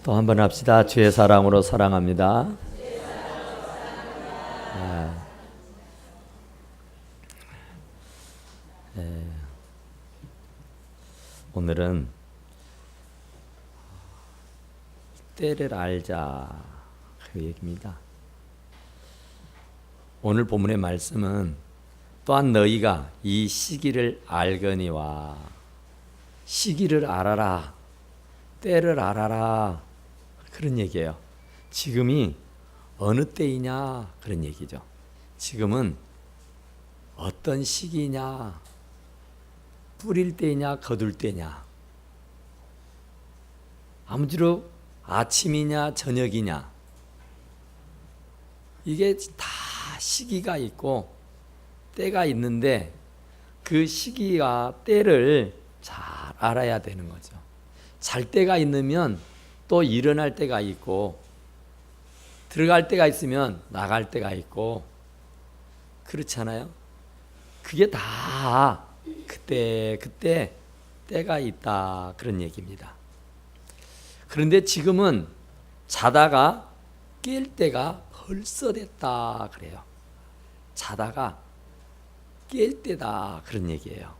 또 한 번 합시다. 주의 사랑으로 사랑합니다. 오늘은 때를 알자 그 얘기입니다. 오늘 본문의 말씀은 또한 너희가 이 시기를 알거니와, 시기를 알아라, 때를 알아라, 그런 얘기예요. 지금이 어느 때이냐 그런 얘기죠. 지금은 어떤 시기냐, 뿌릴 때냐 거둘 때냐, 아무쪼록 아침이냐 저녁이냐, 이게 다 시기가 있고 때가 있는데 그 시기와 때를 잘 알아야 되는 거죠. 잘 때가 있으면 또 일어날 때가 있고, 들어갈 때가 있으면 나갈 때가 있고, 그렇잖아요. 그게 다 그때 때가 있다 그런 얘기입니다. 그런데 지금은 자다가 깰 때가 벌써 됐다 그래요. 자다가 깰 때다 그런 얘기예요.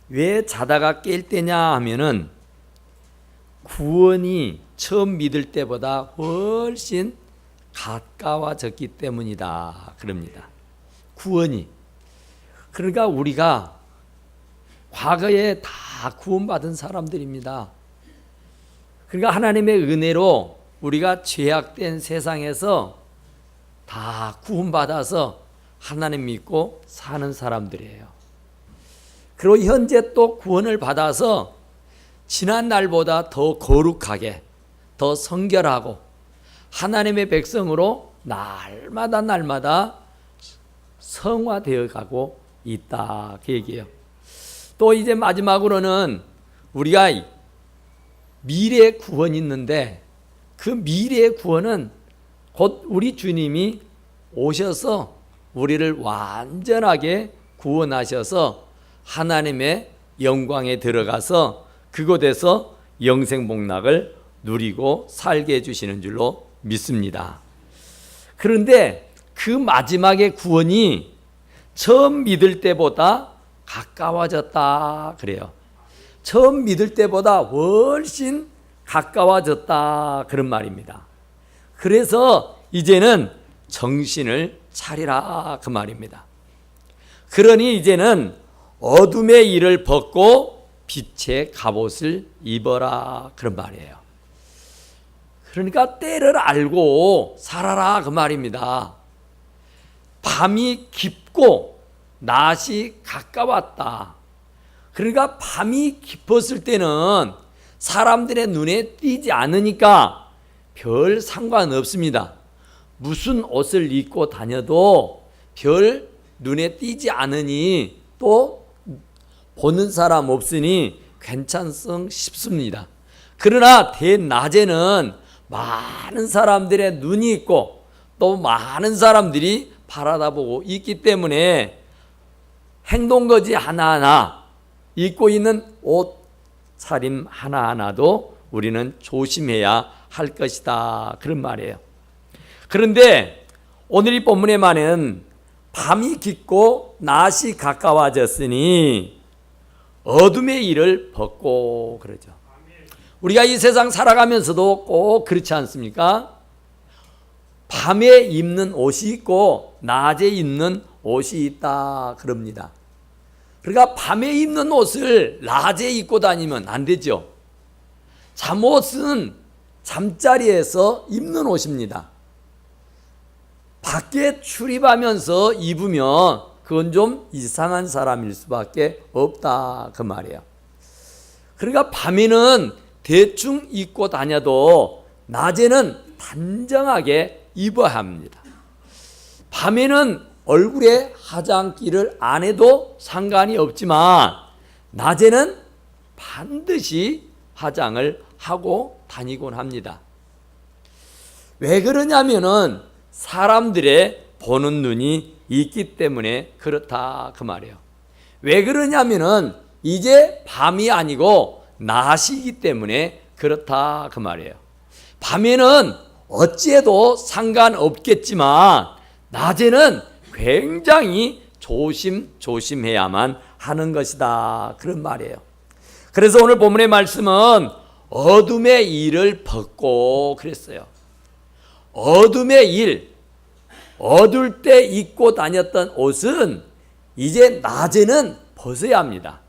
왜 자다가 깰 때냐 하면은 구원이 처음 믿을 때보다 훨씬 가까워졌기 때문이다 그럽니다. 구원이. 그러니까 우리가 과거에 다 구원받은 사람들입니다. 그러니까 하나님의 은혜로 우리가 죄악된 세상에서 다 구원받아서 하나님 믿고 사는 사람들이에요. 그리고 현재 또 구원을 받아서 지난 날보다 더 거룩하게, 더 성결하고 하나님의 백성으로 날마다 성화되어 가고 있다 그 얘기예요. 또 이제 마지막으로는 우리가 미래의 구원이 있는데, 그 미래의 구원은 곧 우리 주님이 오셔서 우리를 완전하게 구원하셔서 하나님의 영광에 들어가서 그곳에서 영생복락을 누리고 살게 해주시는 줄로 믿습니다. 그런데 그 마지막의 구원이 처음 믿을 때보다 가까워졌다 그래요. 처음 믿을 때보다 훨씬 가까워졌다 그런 말입니다. 그래서 이제는 정신을 차리라 그 말입니다. 그러니 이제는 어둠의 일을 벗고 빛의 갑옷을 입어라 그런 말이에요. 그러니까 때를 알고 살아라 그 말입니다. 밤이 깊고 낮이 가까웠다. 그러니까 밤이 깊었을 때는 사람들의 눈에 띄지 않으니까 별 상관없습니다. 무슨 옷을 입고 다녀도 별 눈에 띄지 않으니 또 보는 사람 없으니 괜찮성 싶습니다. 그러나 대낮에는 많은 사람들의 눈이 있고 또 많은 사람들이 바라다보고 있기 때문에 행동거지 하나하나, 입고 있는 옷차림 하나하나도 우리는 조심해야 할 것이다 그런 말이에요. 그런데 오늘 이 본문의 말은 밤이 깊고 낮이 가까워졌으니 어둠의 일을 벗고 그러죠. 우리가 이 세상 살아가면서도 꼭 그렇지 않습니까? 밤에 입는 옷이 있고 낮에 입는 옷이 있다 그럽니다. 그러니까 밤에 입는 옷을 낮에 입고 다니면 안 되죠. 잠옷은 잠자리에서 입는 옷입니다. 밖에 출입하면서 입으면 그건 좀 이상한 사람일 수밖에 없다 그 말이에요. 그러니까 밤에는 대충 입고 다녀도 낮에는 단정하게 입어야 합니다. 밤에는 얼굴에 화장기를 안 해도 상관이 없지만 낮에는 반드시 화장을 하고 다니곤 합니다. 왜 그러냐면은 사람들의 보는 눈이 있기 때문에 그렇다 그 말이에요. 왜 그러냐면은 이제 밤이 아니고 낮이기 때문에 그렇다 그 말이에요. 밤에는 어찌해도 상관없겠지만 낮에는 굉장히 조심해야만 하는 것이다 그런 말이에요. 그래서 오늘 본문의 말씀은 어둠의 일을 벗고 그랬어요. 어둠의 일, 어두울 때 입고 다녔던 옷은 이제 낮에는 벗어야 합니다.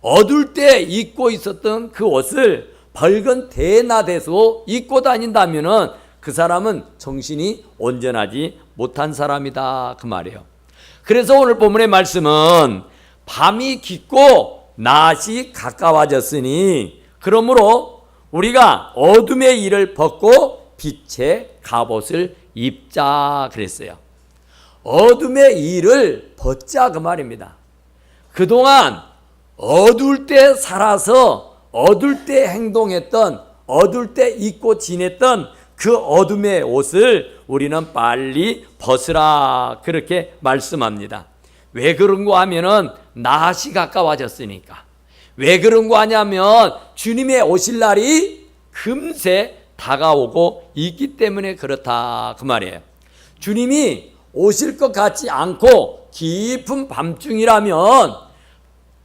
어두울 때 입고 있었던 그 옷을 밝은 대낮에서 입고 다닌다면 그 사람은 정신이 온전하지 못한 사람이다 그 말이에요. 그래서 오늘 본문의 말씀은 밤이 깊고 낮이 가까워졌으니 그러므로 우리가 어둠의 일을 벗고 빛의 갑옷을 입자 그랬어요. 어둠의 일을 벗자 그 말입니다. 그동안 어두울 때 살아서 어두울 때 행동했던 어두울 때 입고 지냈던 그 어둠의 옷을 우리는 빨리 벗으라 그렇게 말씀합니다. 왜 그런가 하면은 낮이 가까워졌으니까. 왜 그런가 하냐면 주님의 오실 날이 금세 다가오고 있기 때문에 그렇다 그 말이에요. 주님이 오실 것 같지 않고 깊은 밤중이라면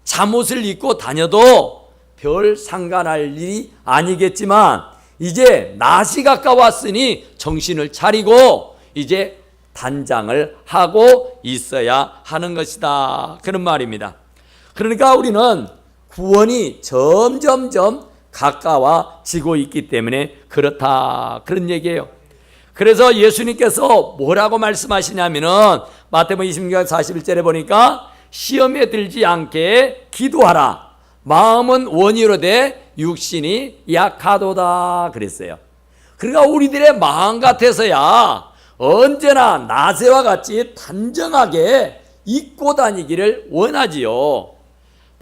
잠옷을 입고 다녀도 별 상관할 일이 아니겠지만 이제 낮이 가까웠으니 정신을 차리고 이제 단장을 하고 있어야 하는 것이다 그런 말입니다. 그러니까 우리는 구원이 점점점 가까워지고 있기 때문에 그렇다 그런 얘기예요. 그래서 예수님께서 뭐라고 말씀하시냐면은 마태복음 26장 41절에 보니까 시험에 들지 않게 기도하라. 마음은 원이로되 육신이 약하도다 그랬어요. 그러니까 우리들의 마음 같아서야 언제나 낮에와 같이 단정하게 입고 다니기를 원하지요.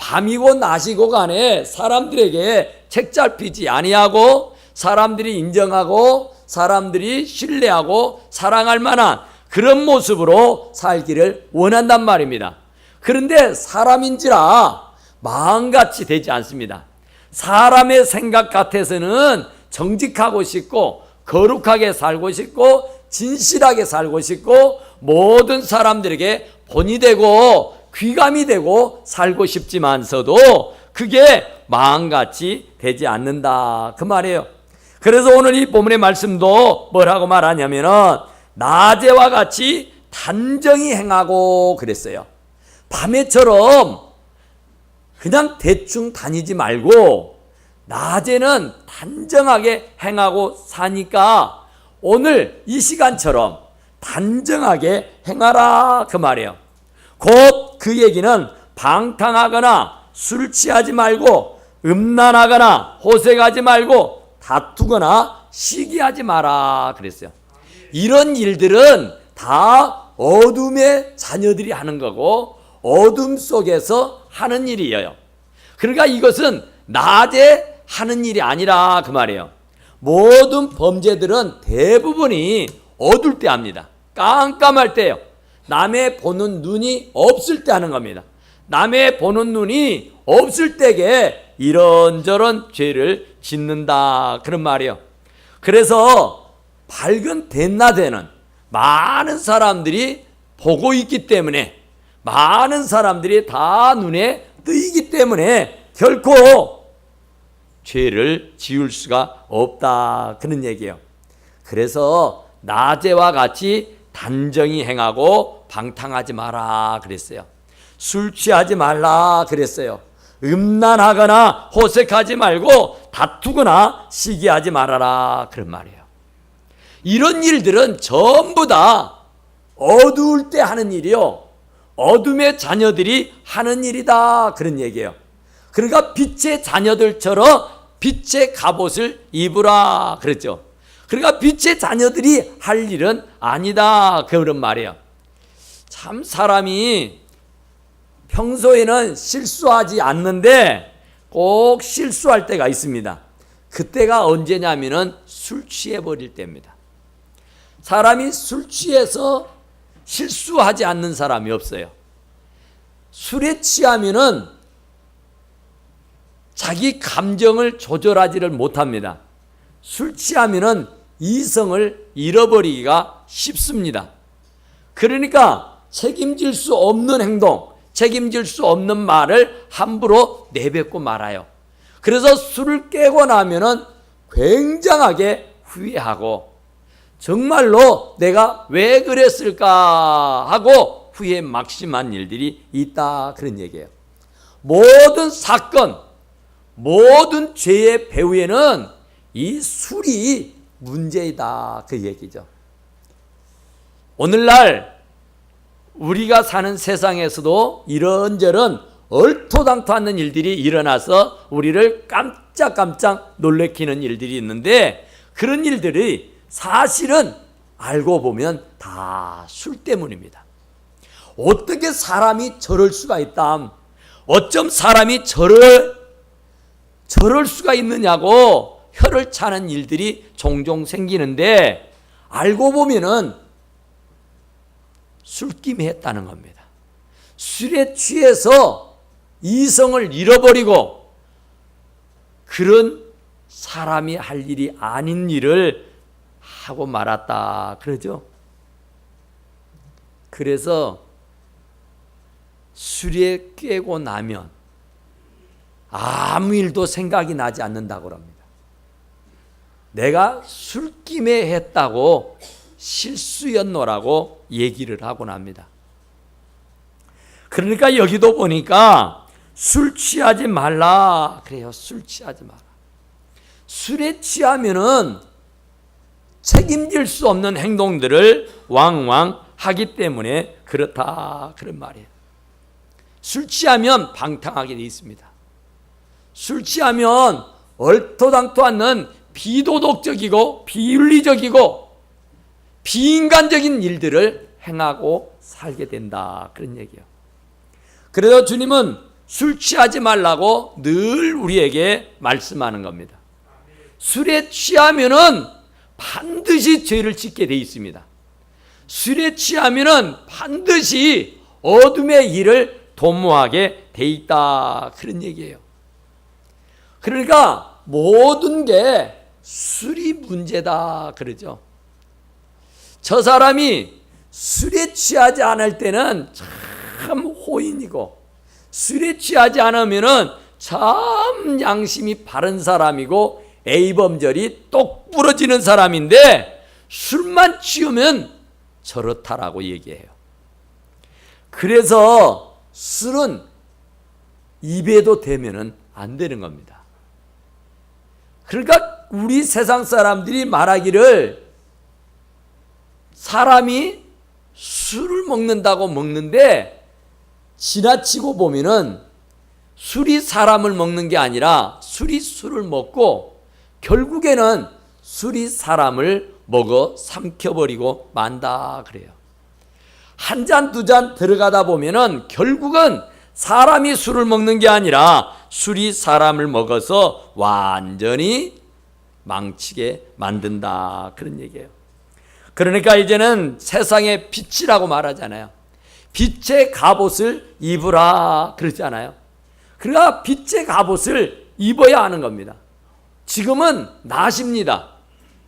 밤이고 낮이고 간에 사람들에게 책잡히지 아니하고 사람들이 인정하고 사람들이 신뢰하고 사랑할 만한 그런 모습으로 살기를 원한단 말입니다. 그런데 사람인지라 마음같이 되지 않습니다. 사람의 생각 같아서는 정직하고 싶고 거룩하게 살고 싶고 진실하게 살고 싶고 모든 사람들에게 본이 되고 귀감이 되고 살고 싶지만서도 그게 마음같이 되지 않는다 그 말이에요. 그래서 오늘 이 본문의 말씀도 뭐라고 말하냐면은 낮에와 같이 단정히 행하고 그랬어요. 밤에처럼 그냥 대충 다니지 말고 낮에는 단정하게 행하고 사니까 오늘 이 시간처럼 단정하게 행하라 그 말이에요. 곧 그 얘기는 방탕하거나 술 취하지 말고 음란하거나 호색하지 말고 다투거나 시기하지 마라 그랬어요. 이런 일들은 다 어둠의 자녀들이 하는 거고 어둠 속에서 하는 일이에요. 그러니까 이것은 낮에 하는 일이 아니라 그 말이에요. 모든 범죄들은 대부분이 어두울 때 합니다. 깜깜할 때요. 남의 보는 눈이 없을 때 하는 겁니다. 남의 보는 눈이 없을 때에 이런저런 죄를 짓는다 그런 말이에요. 그래서 밝은 대낮에는 많은 사람들이 보고 있기 때문에 많은 사람들이 다 눈에 뜨이기 때문에 결코 죄를 지을 수가 없다 그런 얘기예요. 그래서 낮에와 같이 단정히 행하고 방탕하지 마라 그랬어요. 술 취하지 말라 그랬어요. 음란하거나 호색하지 말고 다투거나 시기하지 말아라 그런 말이에요. 이런 일들은 전부 다 어두울 때 하는 일이요. 어둠의 자녀들이 하는 일이다 그런 얘기예요. 그러니까 빛의 자녀들처럼 빛의 갑옷을 입으라 그랬죠. 그러니까 빛의 자녀들이 할 일은 아니다 그런 말이에요. 참 사람이 평소에는 실수하지 않는데 꼭 실수할 때가 있습니다. 그때가 언제냐면은 술 취해버릴 때입니다. 사람이 술 취해서 실수하지 않는 사람이 없어요. 술에 취하면은 자기 감정을 조절하지를 못합니다. 술 취하면은 이성을 잃어버리기가 쉽습니다. 그러니까 책임질 수 없는 행동, 책임질 수 없는 말을 함부로 내뱉고 말아요. 그래서 술을 깨고 나면은 굉장하게 후회하고 정말로 내가 왜 그랬을까 하고 후회 막심한 일들이 있다, 그런 얘기예요. 모든 사건, 모든 죄의 배후에는 이 술이 문제이다, 그 얘기죠. 오늘날 우리가 사는 세상에서도 이런저런 얼토당토 않는 일들이 일어나서 우리를 깜짝깜짝 놀래키는 일들이 있는데, 그런 일들이 사실은 알고 보면 다 술 때문입니다. 어떻게 사람이 저럴 수가 있다, 어쩜 사람이 저럴 수가 있느냐고 혀를 차는 일들이 종종 생기는데, 알고 보면은 술김에 했다는 겁니다. 술에 취해서 이성을 잃어버리고 그런 사람이 할 일이 아닌 일을 하고 말았다, 그러죠. 그래서 술에 깨고 나면 아무 일도 생각이 나지 않는다고 합니다. 내가 술김에 했다고 실수였노라고 얘기를 하곤 합니다. 그러니까 여기도 보니까 술 취하지 말라 그래요. 술 취하지 마라. 술에 취하면은 책임질 수 없는 행동들을 왕왕 하기 때문에 그렇다, 그런 말이에요. 술 취하면 방탕하게 되어 있습니다. 술 취하면 얼토당토 않는 비도덕적이고 비윤리적이고 비인간적인 일들을 행하고 살게 된다, 그런 얘기예요. 그래서 주님은 술 취하지 말라고 늘 우리에게 말씀하는 겁니다. 술에 취하면은 반드시 죄를 짓게 돼 있습니다. 술에 취하면은 반드시 어둠의 일을 도모하게 돼 있다, 그런 얘기예요. 그러니까 모든 게 술이 문제다, 그러죠. 저 사람이 술에 취하지 않을 때는 참 호인이고, 술에 취하지 않으면은 참 양심이 바른 사람이고 A범절이 똑 부러지는 사람인데, 술만 취하면 저렇다라고 얘기해요. 그래서 술은 입에도 대면은 안 되는 겁니다. 그러니까 우리 세상 사람들이 말하기를 사람이 술을 먹는다고 먹는데, 지나치고 보면은 술이 사람을 먹는 게 아니라 술이 술을 먹고 결국에는 술이 사람을 먹어 삼켜버리고 만다, 그래요. 한 잔, 두 잔 들어가다 보면은 결국은 사람이 술을 먹는 게 아니라 술이 사람을 먹어서 완전히 망치게 만든다, 그런 얘기예요. 그러니까 이제는 세상의 빛이라고 말하잖아요. 빛의 갑옷을 입으라 그러잖아요. 그러니까 빛의 갑옷을 입어야 하는 겁니다. 지금은 낮입니다.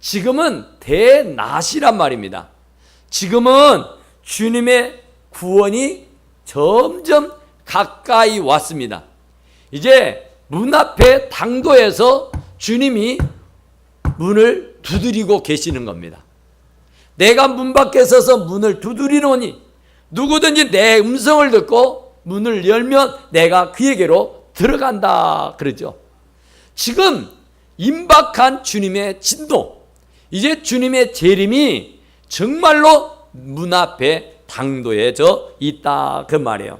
지금은 대낮이란 말입니다. 지금은 주님의 구원이 점점 가까이 왔습니다. 이제 문 앞에 당도에서 주님이 문을 두드리고 계시는 겁니다. 내가 문 밖에 서서 문을 두드리노니 누구든지 내 음성을 듣고 문을 열면 내가 그에게로 들어간다, 그러죠. 지금 임박한 주님의 진도, 이제 주님의 재림이 정말로 문 앞에 당도해져 있다, 그 말이에요.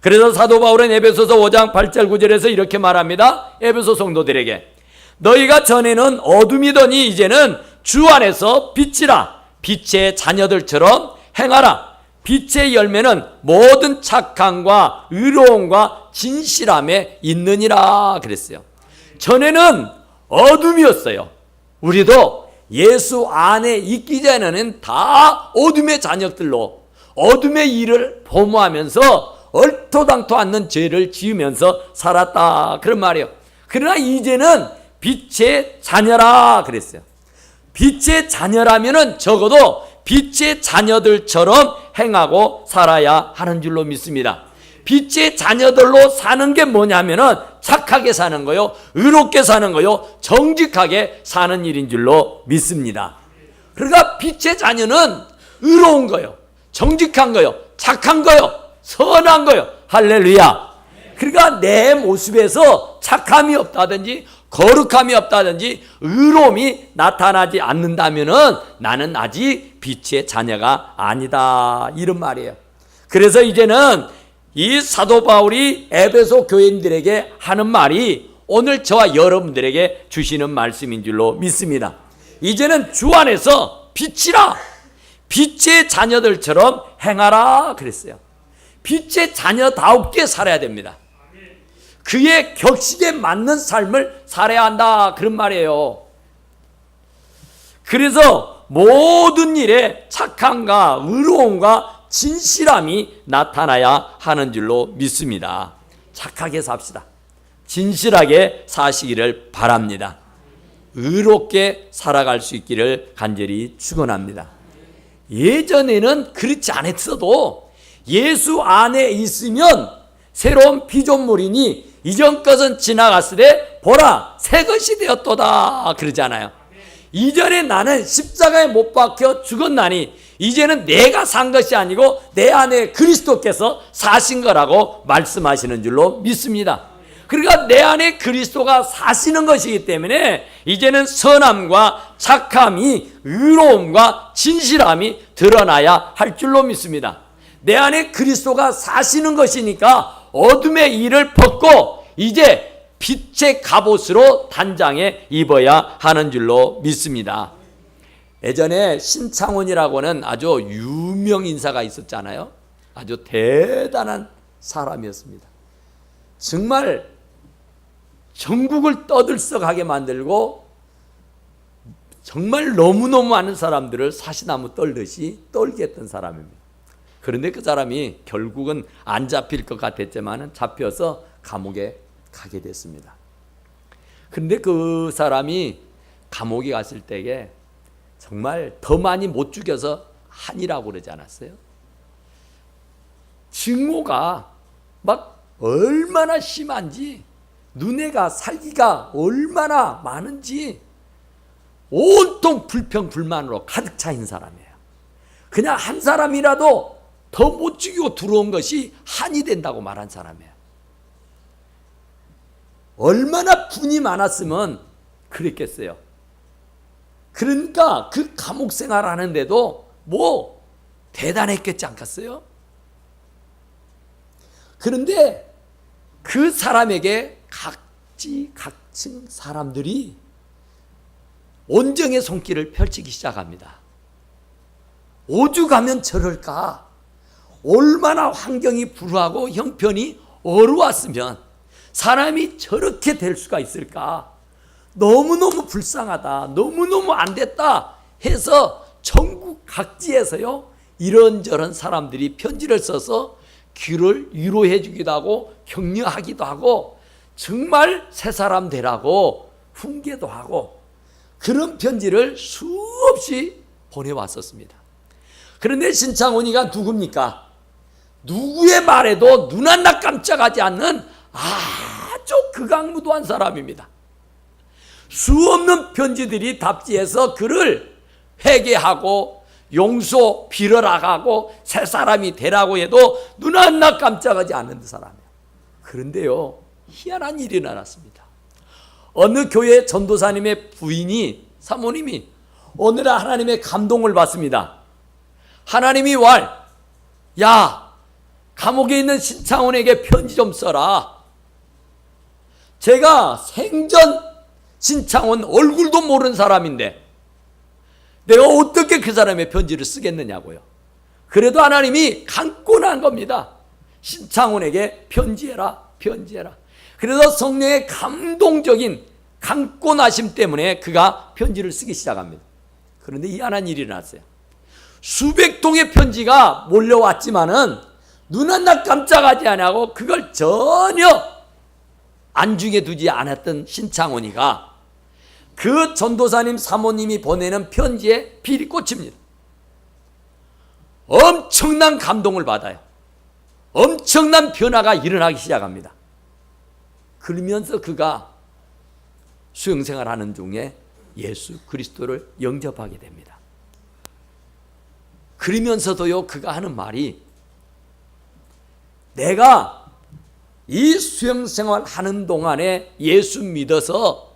그래서 사도 바울은 에베소서 5장 8절 9절에서 이렇게 말합니다. 에베소 성도들에게 너희가 전에는 어둠이더니 이제는 주 안에서 빛이라, 빛의 자녀들처럼 행하라. 빛의 열매는 모든 착함과 의로움과 진실함에 있느니라 그랬어요. 전에는 어둠이었어요. 우리도 예수 안에 있기 전에는 다 어둠의 자녀들로 어둠의 일을 범하면서 얼토당토 않는 죄를 지으면서 살았다, 그런 말이에요. 그러나 이제는 빛의 자녀라 그랬어요. 빛의 자녀라면은 적어도 빛의 자녀들처럼 행하고 살아야 하는 줄로 믿습니다. 빛의 자녀들로 사는 게 뭐냐면은 착하게 사는 거요, 의롭게 사는 거요, 정직하게 사는 일인 줄로 믿습니다. 그러니까 빛의 자녀는 의로운 거요, 정직한 거요, 착한 거요, 선한 거요. 할렐루야. 그러니까 내 모습에서 착함이 없다든지 거룩함이 없다든지 의로움이 나타나지 않는다면은 나는 아직 빛의 자녀가 아니다, 이런 말이에요. 그래서 이제는 이 사도 바울이 에베소 교인들에게 하는 말이 오늘 저와 여러분들에게 주시는 말씀인 줄로 믿습니다. 이제는 주 안에서 빛이라, 빛의 자녀들처럼 행하라 그랬어요. 빛의 자녀다웁게 살아야 됩니다. 그의 격식에 맞는 삶을 살아야 한다, 그런 말이에요. 그래서 모든 일에 착함과 의로움과 진실함이 나타나야 하는 줄로 믿습니다. 착하게 삽시다. 진실하게 사시기를 바랍니다. 의롭게 살아갈 수 있기를 간절히 축원합니다. 예전에는 그렇지 않았어도 예수 안에 있으면 새로운 피조물이니 이전 것은 지나갔으되 보라 새 것이 되었도다 그러잖아요. 이전에 나는 십자가에 못 박혀 죽었나니 이제는 내가 산 것이 아니고 내 안에 그리스도께서 사신 거라고 말씀하시는 줄로 믿습니다. 그러니까 내 안에 그리스도가 사시는 것이기 때문에 이제는 선함과 착함이, 의로움과 진실함이 드러나야 할 줄로 믿습니다. 내 안에 그리스도가 사시는 것이니까 어둠의 일을 벗고 이제 빛의 갑옷으로 단장해 입어야 하는 줄로 믿습니다. 예전에 신창원이라고는 아주 유명 인사가 있었잖아요. 아주 대단한 사람이었습니다. 정말 전국을 떠들썩하게 만들고 정말 너무너무 많은 사람들을 사시나무 떨듯이 떨게 했던 사람입니다. 그런데 그 사람이 결국은 안 잡힐 것 같았지만 잡혀서 감옥에 가게 됐습니다. 그런데 그 사람이 감옥에 갔을 때에 정말 더 많이 못 죽여서 한이라고 그러지 않았어요? 증오가 막 얼마나 심한지, 눈에가 살기가 얼마나 많은지 온통 불평 불만으로 가득 차인 사람이에요. 그냥 한 사람이라도 더 못 죽이고 들어온 것이 한이 된다고 말한 사람이에요. 얼마나 분이 많았으면 그랬겠어요. 그러니까 그 감옥 생활하는데도 뭐 대단했겠지 않겠어요? 그런데 그 사람에게 각층 사람들이 온정의 손길을 펼치기 시작합니다. 오죽하면 저럴까? 얼마나 환경이 불우하고 형편이 어려웠으면 사람이 저렇게 될 수가 있을까? 너무너무 불쌍하다, 너무너무 안 됐다 해서 전국 각지에서요 이런저런 사람들이 편지를 써서 귀를 위로해 주기도 하고 격려하기도 하고 정말 새 사람 되라고 훈계도 하고 그런 편지를 수없이 보내왔었습니다. 그런데 신창원이가 누굽니까? 누구의 말에도 눈 하나 깜짝하지 않는 아주 극악무도한 사람입니다. 수없는 편지들이 답지해서 그를 회개하고 용서 빌어라가고 새 사람이 되라고 해도 눈 하나 깜짝하지 않는 사람이에요. 그런데요 희한한 일이 일어났습니다. 어느 교회 전도사님의 부인이, 사모님이 어느 날 하나님의 감동을 받습니다. 하나님이 야 감옥에 있는 신창원에게 편지 좀 써라. 제가 생전 신창원 얼굴도 모르는 사람인데 내가 어떻게 그 사람의 편지를 쓰겠느냐고요. 그래도 하나님이 강권한 겁니다. 신창원에게 편지해라. 그래서 성령의 감동적인 강권하심 때문에 그가 편지를 쓰기 시작합니다. 그런데 희한한 일이 일어났어요. 수백 통의 편지가 몰려왔지만은 눈 하나 깜짝하지 않고 그걸 전혀 안중에 두지 않았던 신창원이가 그 전도사님 사모님이 보내는 편지에 필이 꽂힙니다. 엄청난 감동을 받아요. 엄청난 변화가 일어나기 시작합니다. 그러면서 그가 수행생활하는 중에 예수 그리스도를 영접하게 됩니다. 그러면서도요, 그가 하는 말이, 내가 이 수행생활 하는 동안에 예수 믿어서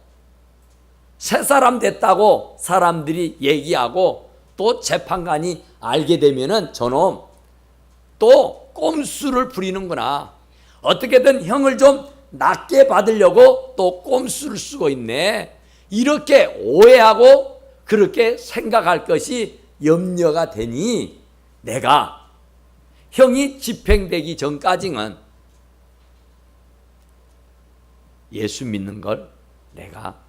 새 사람 됐다고 사람들이 얘기하고 또 재판관이 알게 되면은 저놈 또 꼼수를 부리는구나, 어떻게든 형을 좀 낮게 받으려고 또 꼼수를 쓰고 있네, 이렇게 오해하고 그렇게 생각할 것이 염려가 되니 내가 형이 집행되기 전까지는 예수 믿는 걸 내가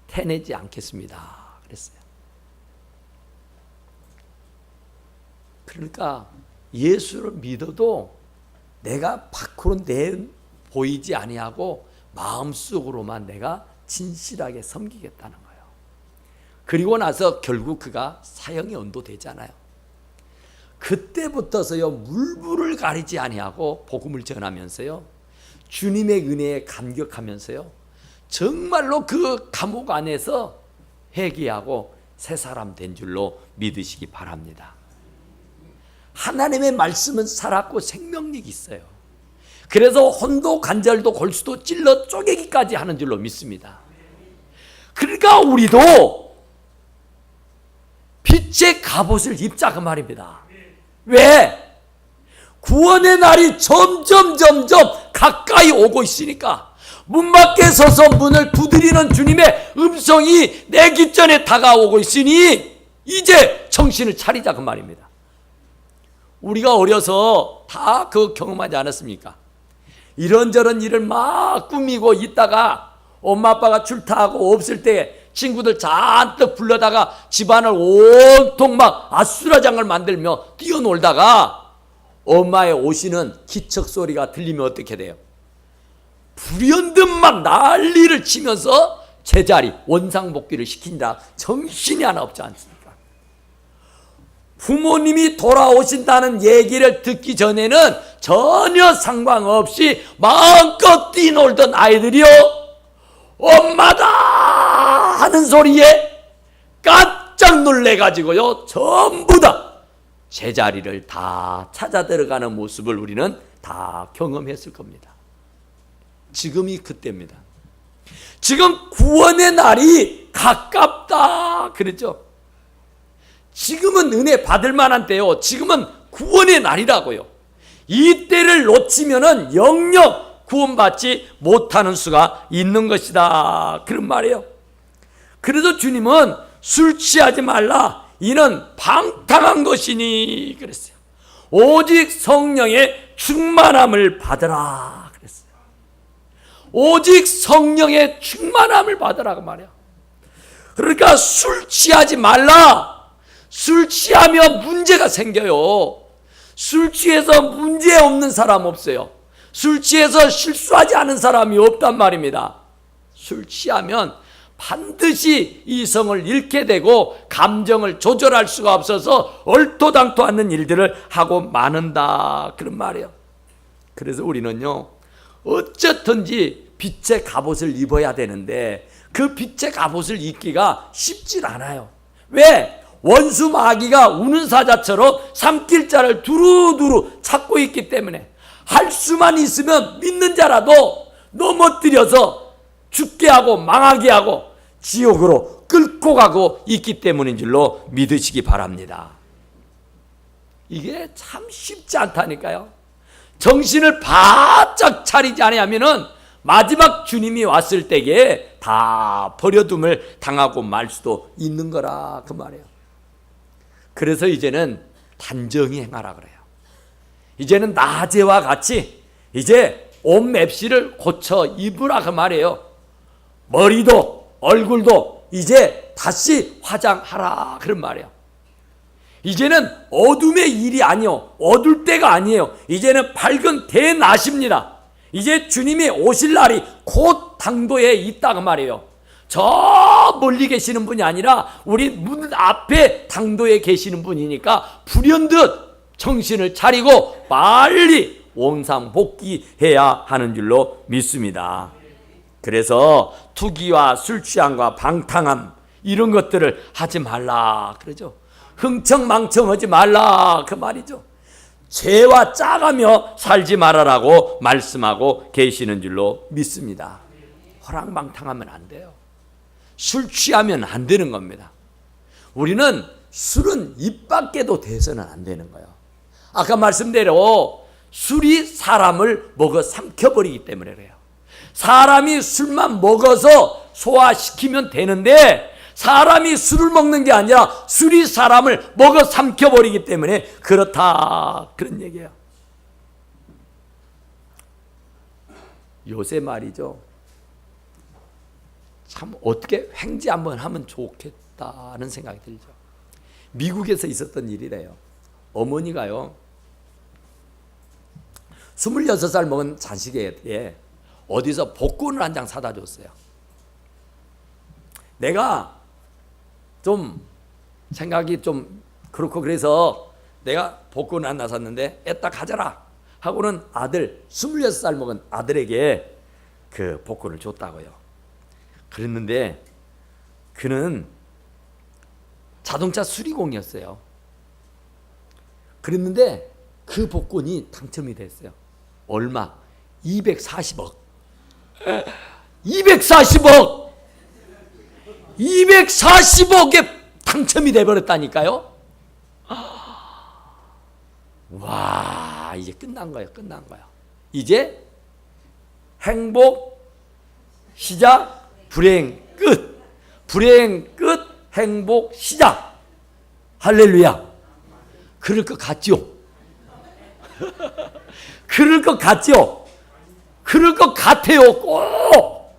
태내지 않겠습니다 그랬어요. 그러니까 예수를 믿어도 내가 밖으로 보이지 아니하고 마음속으로만 내가 진실하게 섬기겠다는 거예요. 그리고 나서 결국 그가 사형이 언도되잖아요. 그때부터서요, 물불을 가리지 아니하고 복음을 전하면서요, 주님의 은혜에 감격하면서요, 정말로 그 감옥 안에서 회개하고 새 사람 된 줄로 믿으시기 바랍니다. 하나님의 말씀은 살았고 생명력이 있어요. 그래서 혼도 관절도 골수도 찔러 쪼개기까지 하는 줄로 믿습니다. 그러니까 우리도 빛의 갑옷을 입자 그 말입니다. 왜? 구원의 날이 점점 가까이 오고 있으니까 문 밖에 서서 문을 두드리는 주님의 음성이 내 귓전에 다가오고 있으니 이제 정신을 차리자 그 말입니다. 우리가 어려서 다 그 경험하지 않았습니까? 이런저런 일을 막 꾸미고 있다가 엄마 아빠가 출타하고 없을 때 친구들 잔뜩 불러다가 집안을 온통 막 아수라장을 만들며 뛰어놀다가 엄마의 오시는 기척 소리가 들리면 어떻게 돼요? 불현듯 막 난리를 치면서 제자리 원상복귀를 시킨다. 정신이 하나 없지 않습니까? 부모님이 돌아오신다는 얘기를 듣기 전에는 전혀 상관없이 마음껏 뛰놀던 아이들이요, 엄마다 하는 소리에 깜짝 놀래가지고요, 전부 다 제자리를 다 찾아 들어가는 모습을 우리는 다 경험했을 겁니다. 지금이 그때입니다. 지금 구원의 날이 가깝다 그랬죠. 지금은 은혜 받을 만한 때요. 지금은 구원의 날이라고요. 이 때를 놓치면은 영영 구원받지 못하는 수가 있는 것이다, 그런 말이에요. 그래서 주님은 술 취하지 말라, 이는 방탕한 것이니 그랬어요. 오직 성령의 충만함을 받으라 그랬어요. 오직 성령의 충만함을 받으라 그 말이야. 그러니까 술 취하지 말라. 술 취하면 문제가 생겨요. 술 취해서 문제 없는 사람 없어요. 술 취해서 실수하지 않은 사람이 없단 말입니다. 술 취하면 반드시 이성을 잃게 되고 감정을 조절할 수가 없어서 얼토당토 않는 일들을 하고 마는다, 그런 말이에요. 그래서 우리는요, 어쨌든지 빛의 갑옷을 입어야 되는데 그 빛의 갑옷을 입기가 쉽질 않아요. 왜? 원수 마귀가 우는 사자처럼 삼킬자를 두루두루 찾고 있기 때문에 할 수만 있으면 믿는 자라도 넘어뜨려서 죽게 하고 망하게 하고 지옥으로 끌고 가고 있기 때문인 줄로 믿으시기 바랍니다. 이게 참 쉽지 않다니까요. 정신을 바짝 차리지 않으면은 마지막 주님이 왔을 때에 다 버려둠을 당하고 말 수도 있는 거라 그 말이에요. 그래서 이제는 단정히 행하라 그래요. 이제는 낮에와 같이 이제 옷 맵시를 고쳐 입으라 그 말이에요. 머리도 얼굴도 이제 다시 화장하라 그런 말이에요. 이제는 어둠의 일이 아니요, 어둘 때가 아니에요. 이제는 밝은 대낮입니다. 이제 주님이 오실 날이 곧 당도에 있다고 말이에요. 저 멀리 계시는 분이 아니라 우리 문 앞에 당도에 계시는 분이니까 불현듯 정신을 차리고 빨리 원상복귀해야 하는 줄로 믿습니다. 그래서 투기와 술 취함과 방탕함 이런 것들을 하지 말라 그러죠. 흥청망청하지 말라 그 말이죠. 죄와 짜가며 살지 말아라고 말씀하고 계시는 줄로 믿습니다. 호랑방탕하면 안 돼요. 술 취하면 안 되는 겁니다. 우리는 술은 입 밖에도 대서는 안 되는 거예요. 아까 말씀대로 술이 사람을 먹어 삼켜버리기 때문에 그래요. 사람이 술만 먹어서 소화시키면 되는데 사람이 술을 먹는 게 아니라 술이 사람을 먹어 삼켜버리기 때문에 그렇다 그런 얘기예요. 요새 말이죠. 참 어떻게 횡재 한번 하면 좋겠다는 생각이 들죠. 미국에서 있었던 일이래요. 어머니가요 26살 먹은 자식에게 어디서 복권을 한 장 사다 줬어요. 내가 좀 생각이 좀 그렇고 그래서 내가 복권을 하나 샀는데 애따 가져라 하고는 아들 26살 먹은 아들에게 그 복권을 줬다고요. 그랬는데 그는 자동차 수리공이었어요. 그랬는데 그 복권이 당첨이 됐어요. 얼마? 240억. 240억! 240억에 당첨이 돼버렸다니까요. 와, 이제 끝난 거예요. 끝난 거예요. 이제 행복 시작, 불행 끝. 불행 끝, 행복 시작. 할렐루야. 그럴 것 같죠? 그럴 것 같죠? 그럴 것 같아요. 꼭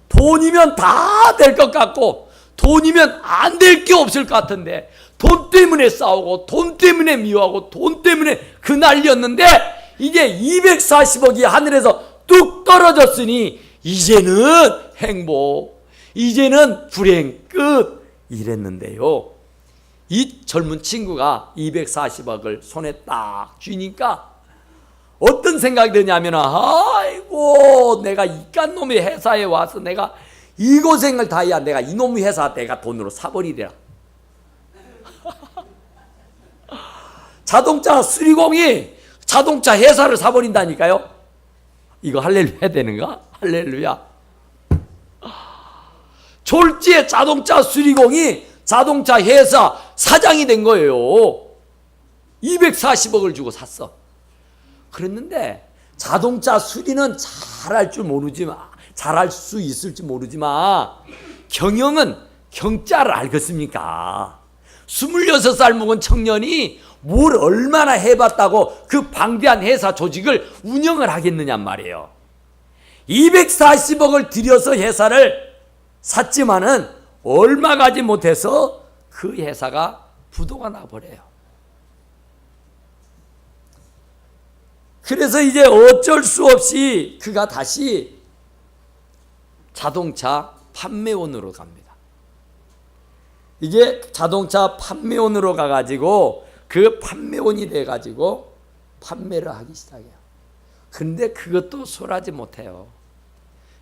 돈이면 다 될 것 같고 돈이면 안 될 게 없을 것 같은데 돈 때문에 싸우고 돈 때문에 미워하고 돈 때문에 그 난리였는데 이제 240억이 하늘에서 뚝 떨어졌으니 이제는 행복, 이제는 불행 끝 이랬는데요. 이 젊은 친구가 240억을 손에 딱 쥐니까 어떤 생각이 드냐면 아이고 내가 이깟 놈의 회사에 와서 내가 이 고생을 다 해야 내가 이놈의 회사 내가 돈으로 사버리랴. 자동차 수리공이 자동차 회사를 사버린다니까요. 이거 할렐루야 해야 되는가? 할렐루야. 졸지에 자동차 수리공이 자동차 회사 사장이 된 거예요. 240억을 주고 샀어. 그랬는데 자동차 수리는 잘할 줄 모르지만 잘할 수 있을지 모르지만 경영은 경자를 알겠습니까? 26살 먹은 청년이 뭘 얼마나 해봤다고 그 방대한 회사 조직을 운영을 하겠느냐 말이에요. 240억을 들여서 회사를 샀지만은 얼마 가지 못해서 그 회사가 부도가 나버려요. 그래서 이제 어쩔 수 없이 그가 다시 자동차 판매원으로 갑니다. 이제 자동차 판매원으로 가가지고 그 판매원이 돼가지고 판매를 하기 시작해요. 근데 그것도 솔하지 못해요.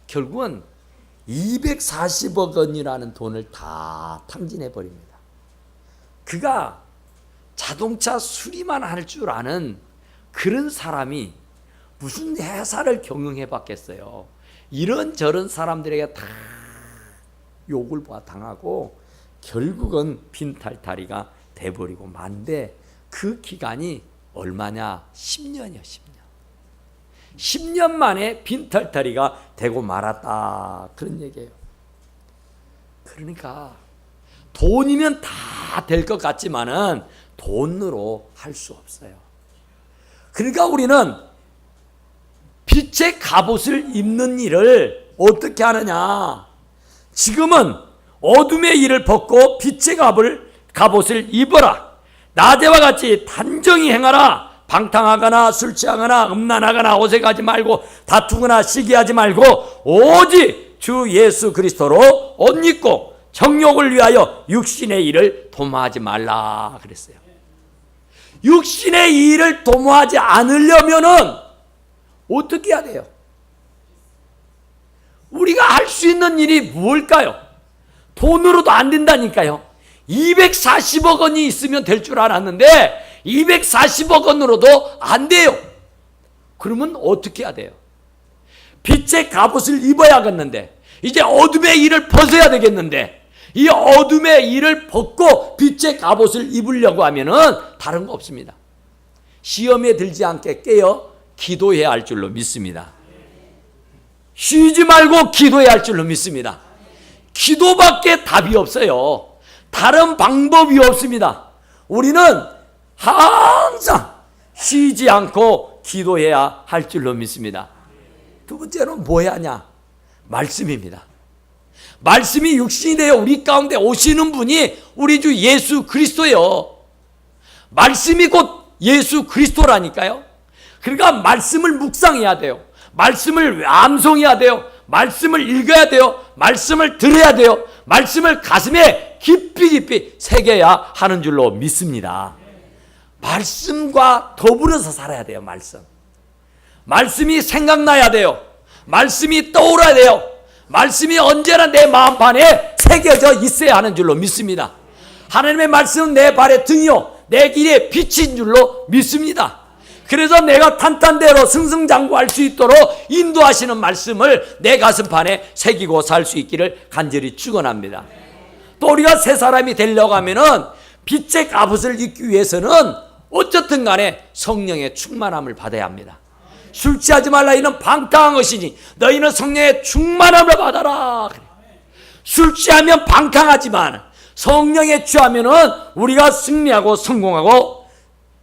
결국은 240억 원이라는 돈을 다 탕진해 버립니다. 그가 자동차 수리만 할 줄 아는 그런 사람이 무슨 회사를 경영해 봤겠어요. 이런저런 사람들에게 다 욕을 당하고 결국은 빈탈탈이가 돼버리고 만데 그 기간이 얼마냐? 10년이요. 10년 만에 빈탈탈이가 되고 말았다 그런 얘기예요. 그러니까 돈이면 다 될 것 같지만은 돈으로 할 수 없어요. 그러니까 우리는 빛의 갑옷을 입는 일을 어떻게 하느냐? 지금은 어둠의 일을 벗고 빛의 갑옷을 입어라. 낮에와 같이 단정히 행하라. 방탕하거나 술 취하거나 음란하거나 오색하지 말고 다투거나 시기하지 말고 오직 주 예수 그리스도로 옷 입고 정욕을 위하여 육신의 일을 도모하지 말라 그랬어요. 육신의 일을 도모하지 않으려면은 어떻게 해야 돼요? 우리가 할 수 있는 일이 뭘까요? 돈으로도 안 된다니까요. 240억 원이 있으면 될 줄 알았는데 240억 원으로도 안 돼요. 그러면 어떻게 해야 돼요? 빛의 갑옷을 입어야겠는데 이제 어둠의 일을 벗어야 되겠는데 이 어둠의 일을 벗고 빛의 갑옷을 입으려고 하면은 다른 거 없습니다. 시험에 들지 않게 깨어 기도해야 할 줄로 믿습니다. 쉬지 말고 기도해야 할 줄로 믿습니다. 기도밖에 답이 없어요. 다른 방법이 없습니다. 우리는 항상 쉬지 않고 기도해야 할 줄로 믿습니다. 두 번째는 뭐 해야 하냐? 말씀입니다. 말씀이 육신이 되어 우리 가운데 오시는 분이 우리 주 예수 그리스도예요. 말씀이 곧 예수 그리스도라니까요. 그러니까 말씀을 묵상해야 돼요. 말씀을 암송해야 돼요. 말씀을 읽어야 돼요. 말씀을 들어야 돼요. 말씀을 가슴에 깊이 새겨야 하는 줄로 믿습니다. 말씀과 더불어서 살아야 돼요. 말씀이 생각나야 돼요. 말씀이 떠올라야 돼요. 말씀이 언제나 내 마음판에 새겨져 있어야 하는 줄로 믿습니다. 하나님의 말씀은 내 발의 등이요 내 길의 빛인 줄로 믿습니다. 그래서 내가 탄탄대로 승승장구할 수 있도록 인도하시는 말씀을 내 가슴판에 새기고 살 수 있기를 간절히 축원합니다. 또 우리가 새 사람이 되려고 하면은 빛의 갑옷을 입기 위해서는 어쨌든 간에 성령의 충만함을 받아야 합니다. 술 취하지 말라 이는 방탕한 것이니 너희는 성령의 충만함을 받아라. 술 취하면 방탕하지만 성령에 취하면은 우리가 승리하고 성공하고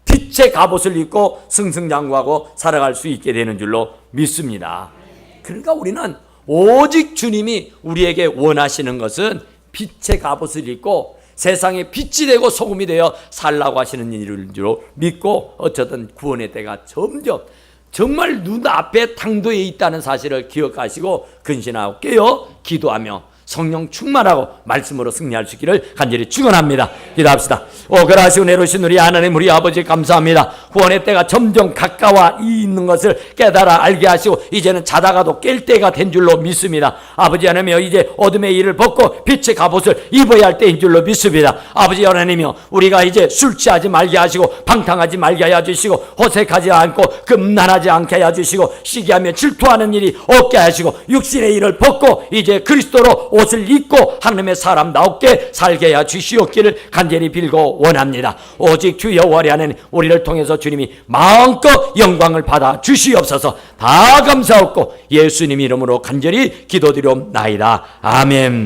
빛의 갑옷을 입고 승승장구하고 살아갈 수 있게 되는 줄로 믿습니다. 그러니까 우리는 오직 주님이 우리에게 원하시는 것은 빛의 갑옷을 입고 세상에 빛이 되고 소금이 되어 살라고 하시는 일인 줄로 믿고 어쨌든 구원의 때가 점점 정말 눈앞에 당도에 있다는 사실을 기억하시고 근신하고 깨어 기도하며 성령 충만하고 말씀으로 승리할 수 있기를 간절히 축원합니다. 기도합시다. 그러하시고 내려오신 우리 하나님 우리 아버지 감사합니다. 구원의 때가 점점 가까워 있는 것을 깨달아 알게 하시고 이제는 자다가도 깰 때가 된 줄로 믿습니다. 아버지 하나님이여 이제 어둠의 일을 벗고 빛의 갑옷을 입어야 할 때인 줄로 믿습니다. 아버지 하나님이여 우리가 이제 술 취하지 말게 하시고 방탕하지 말게 하여 주시고 호색하지 않고 금난하지 않게 하여 주시고 시기하며 질투하는 일이 없게 하시고 육신의 일을 벗고 이제 그리스도로 옷을 입고 하나님의 사람 나옵게 살게 하여 주시옵기를 간절히 빌고 원합니다. 오직 주 여호와 하나님 우리를 통해서 주님이 마음껏 영광을 받아 주시옵소서. 다 감사하고 예수님 이름으로 간절히 기도드리옵나이다. 아멘.